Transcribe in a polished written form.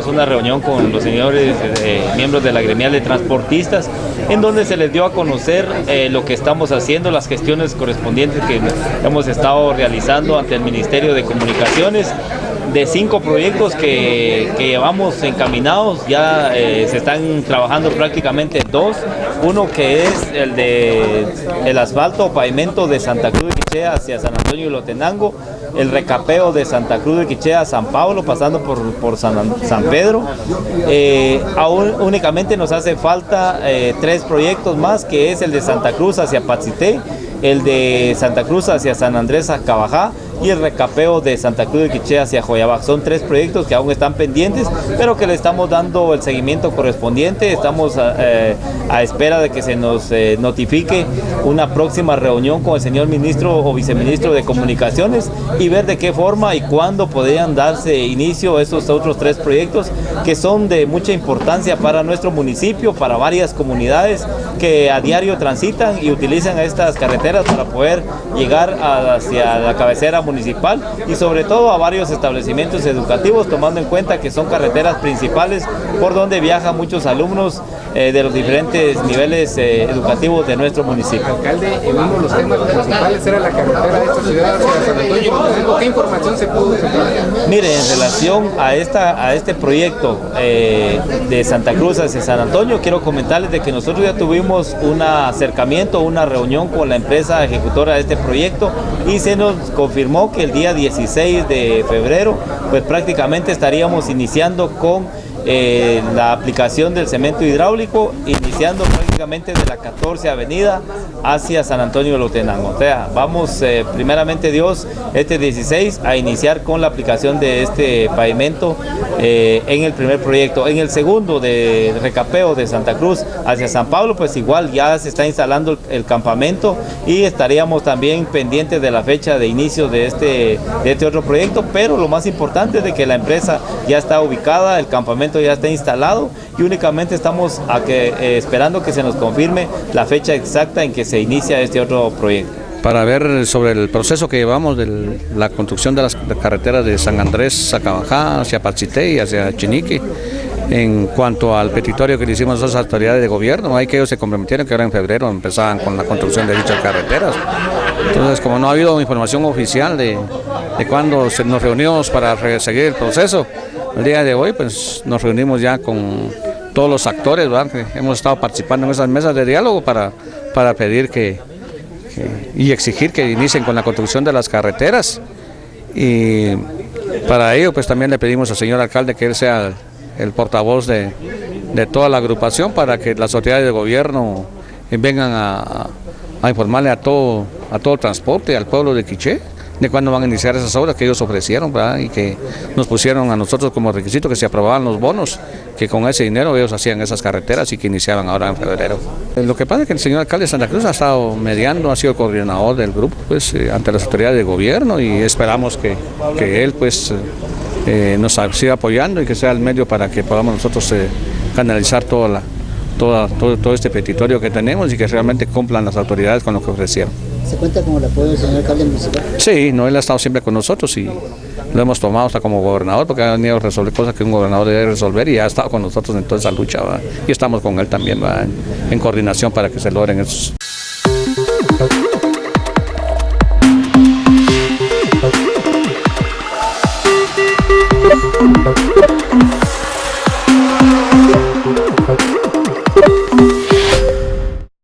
Una reunión con los señores miembros de la gremial de transportistas, en donde se les dio a conocer lo que estamos haciendo, las gestiones correspondientes que hemos estado realizando ante el Ministerio de Comunicaciones, de 5 proyectos que llevamos encaminados. Ya se están trabajando prácticamente 2, uno que es el de el asfalto o pavimento de Santa Cruz de Quiché hacia San Antonio y Lotenango, el recapeo de Santa Cruz de Quiché a San Pablo, pasando por San Pedro. Aún únicamente nos hace falta 3 proyectos más, que es el de Santa Cruz hacia Patzité, el de Santa Cruz hacia San Andrés a Cabajá y el recapeo de Santa Cruz de Quiché hacia Joyabaj. Son 3 proyectos que aún están pendientes, pero que le estamos dando el seguimiento correspondiente. Estamos a espera de que se nos notifique una próxima reunión con el señor ministro o viceministro de Comunicaciones y ver de qué forma y cuándo podrían darse inicio a estos otros 3 proyectos que son de mucha importancia para nuestro municipio, para varias comunidades que a diario transitan y utilizan estas carreteras para poder llegar hacia la cabecera municipal y sobre todo a varios establecimientos educativos, tomando en cuenta que son carreteras principales por donde viajan muchos alumnos de los diferentes niveles educativos de nuestro municipio. Alcalde, uno de los temas principales era la carretera de esta ciudad hacia San Antonio. ¿Qué información se pudo sacar? Mire, en relación a este proyecto de Santa Cruz hacia San Antonio, quiero comentarles de que nosotros ya tuvimos un acercamiento, una reunión con la empresa ejecutora de este proyecto y se nos confirmó que el día 16 de febrero pues prácticamente estaríamos iniciando con la aplicación del cemento hidráulico, iniciando prácticamente de la 14 Avenida hacia San Antonio de Lotenango. O sea, vamos primeramente Dios este 16 a iniciar con la aplicación de este pavimento en el primer proyecto. En el segundo de recapeo de Santa Cruz hacia San Pablo, pues igual ya se está instalando el campamento y estaríamos también pendientes de la fecha de inicio de este otro proyecto, pero lo más importante es de que la empresa ya está ubicada, el campamento ya está instalado y únicamente estamos esperando que se nos confirme la fecha exacta en que se inicia este otro proyecto. Para ver sobre el proceso que llevamos de la construcción de las carreteras de San Andrés a Cabajá, hacia Patzité y hacia Chinique. En cuanto al petitorio que le hicimos a esas autoridades de gobierno, hay que ellos se comprometieron que ahora en febrero empezaban con la construcción de dichas carreteras. Entonces, como no ha habido información oficial de cuándo nos reunimos para seguir el proceso, el día de hoy pues nos reunimos ya con todos los actores, ¿verdad? Que hemos estado participando en esas mesas de diálogo para pedir y exigir que inicien con la construcción de las carreteras. Y para ello pues también le pedimos al señor alcalde que él sea el portavoz de toda la agrupación para que las autoridades de gobierno vengan a informarle a todo el transporte, al pueblo de Quiché, de cuándo van a iniciar esas obras que ellos ofrecieron, ¿verdad? Y que nos pusieron a nosotros como requisito que se aprobaban los bonos, que con ese dinero ellos hacían esas carreteras y que iniciaban ahora en febrero. Lo que pasa es que el señor alcalde de Santa Cruz ha estado mediando, ha sido el coordinador del grupo pues, ante las autoridades de gobierno y esperamos que él pues nos siga apoyando y que sea el medio para que podamos nosotros canalizar todo este petitorio que tenemos y que realmente cumplan las autoridades con lo que ofrecieron. ¿Se cuenta con el apoyo del señor alcalde municipal? Sí, no, él ha estado siempre con nosotros y lo hemos tomado hasta como gobernador porque ha venido a resolver cosas que un gobernador debe resolver y ha estado con nosotros en toda esa lucha, ¿verdad? Y estamos con él también, ¿verdad? En coordinación para que se logren esos.